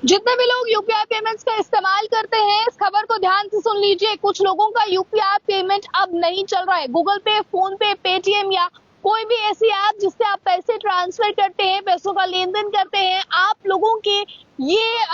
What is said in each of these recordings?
जितने भी लोग यूपीआई पेमेंट्स का इस्तेमाल करते हैं, इस खबर को ध्यान से सुन लीजिए। कुछ लोगों का यूपीआई पेमेंट अब नहीं चल रहा है। गूगल पे, फोन पे, पेटीएम या कोई भी ऐसी ऐप जिससे आप पैसे ट्रांसफर करते हैं, पैसों का लेन देन करते हैं, आप लोगों के ये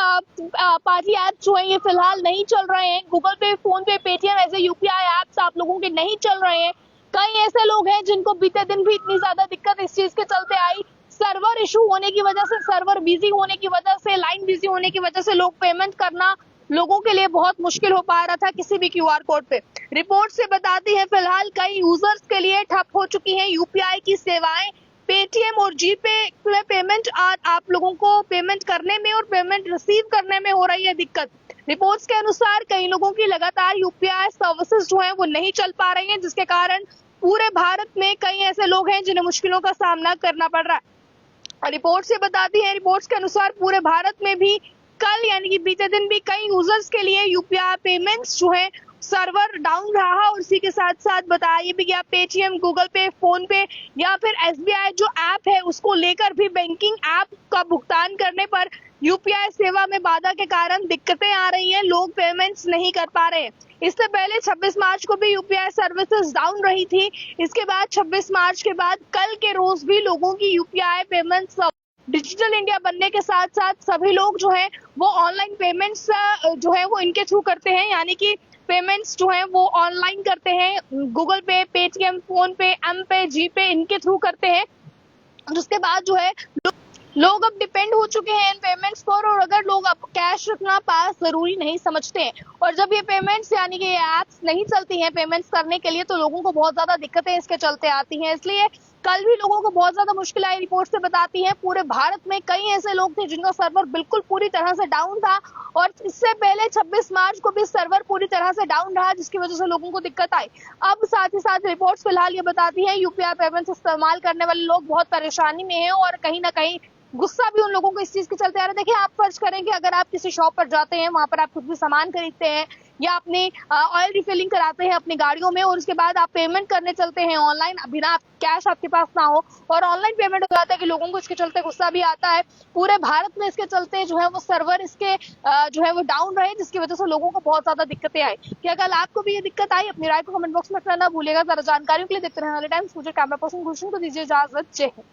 पार्टी ऐप जो है ये फिलहाल नहीं चल रहे हैं। गूगल पे, फोन पे, पेटीएम ऐसे यूपीआई ऐप्स आप लोगों के नहीं चल रहे हैं। कई ऐसे लोग हैं जिनको बीते दिन भी इतनी ज्यादा दिक्कत इस चीज के चलते आई, सर्वर इशू होने की वजह से, सर्वर बिजी होने की वजह से, लाइन बिजी होने की वजह से लोग पेमेंट करना लोगों के लिए बहुत मुश्किल हो पा रहा था किसी भी क्यूआर कोड पे। रिपोर्ट से बताती है फिलहाल कई यूजर्स के लिए ठप हो चुकी हैं यूपीआई की सेवाएं। पेटीएम और जीपे में पेमेंट आप लोगों को पेमेंट करने में और पेमेंट रिसीव करने में हो रही है दिक्कत। रिपोर्ट्स के अनुसार कई लोगों की लगातार यूपीआई सर्विसेज जो है वो नहीं चल पा रही हैं, जिसके कारण पूरे भारत में कई ऐसे लोग हैं जिन्हें मुश्किलों का सामना करना पड़ रहा है। रिपोर्ट से बताती है, रिपोर्ट्स के अनुसार पूरे भारत में भी कल यानी कि बीते दिन भी कई यूजर्स के लिए यूपीआई पेमेंट्स जो है सर्वर डाउन रहा। और इसी के साथ साथ बताया भी गया पेटीएम, गूगल पे, फोन पे या फिर एसबीआई जो ऐप है उसको लेकर भी बैंकिंग ऐप का भुगतान करने पर यूपीआई सेवा में बाधा के कारण दिक्कतें आ रही हैं, लोग पेमेंट्स नहीं कर पा रहे हैं। इससे पहले 26 मार्च को भी यूपीआई सर्विसेज डाउन रही थी। इसके बाद 26 मार्च के बाद कल के रोज भी लोगों की यूपीआई पेमेंट्स डिजिटल इंडिया बनने के साथ साथ सभी लोग जो है वो ऑनलाइन पेमेंट्स जो है वो इनके थ्रू करते हैं, यानी कि पेमेंट्स जो है वो ऑनलाइन करते हैं। गूगल पे, पेटीएम, फोन पे, एम पे, जी पे इनके थ्रू करते हैं। जिसके बाद जो है लोग अब डिपेंड हो चुके हैं इन पेमेंट्स पर, और अगर लोग अब कैश रखना पास जरूरी नहीं समझते हैं और जब ये पेमेंट्स यानी कि ये ऐप्स नहीं चलती हैं पेमेंट्स करने के लिए, तो लोगों को बहुत ज्यादा दिक्कतें इसके चलते आती हैं। इसलिए कल भी लोगों को बहुत ज्यादा मुश्किल आई। रिपोर्ट से बताती है पूरे भारत में कई ऐसे लोग थे जिनका सर्वर बिल्कुल पूरी तरह से डाउन था, और इससे पहले 26 मार्च को भी सर्वर पूरी तरह से डाउन रहा, जिसकी वजह से लोगों को दिक्कत आई। अब साथ ही साथ रिपोर्ट्स फिलहाल ये बताती है यूपीआई पेमेंट्स इस्तेमाल करने वाले लोग बहुत परेशानी में हैं, और कहीं ना कहीं गुस्सा भी उन लोगों को इस चीज के चलते आ रहा है। देखिए, आप फर्ज करें कि अगर आप किसी शॉप पर जाते हैं, वहां पर आप कुछ भी सामान खरीदते हैं या अपने ऑयल रिफिलिंग कराते हैं अपनी गाड़ियों में, और उसके बाद आप पेमेंट करने चलते हैं ऑनलाइन, बिना कैश आपके पास ना हो, और ऑनलाइन पेमेंट हो जाता है कि लोगों को इसके चलते गुस्सा भी आता है। पूरे भारत में इसके चलते जो है वो सर्वर इसके जो है वो डाउन रहे, जिसकी वजह से लोगों को बहुत ज्यादा दिक्कतें आई। क्या कल आपको भी ये दिक्कत आई? अपनी राय को कमेंट बॉक्स में करना भूलिएगा। ज्यादा जानकारियों के लिए देखते रहना टाइम्स। मुझे कैमरा पर्सन गुलशन को दीजिए इजाजत। जय हिंद।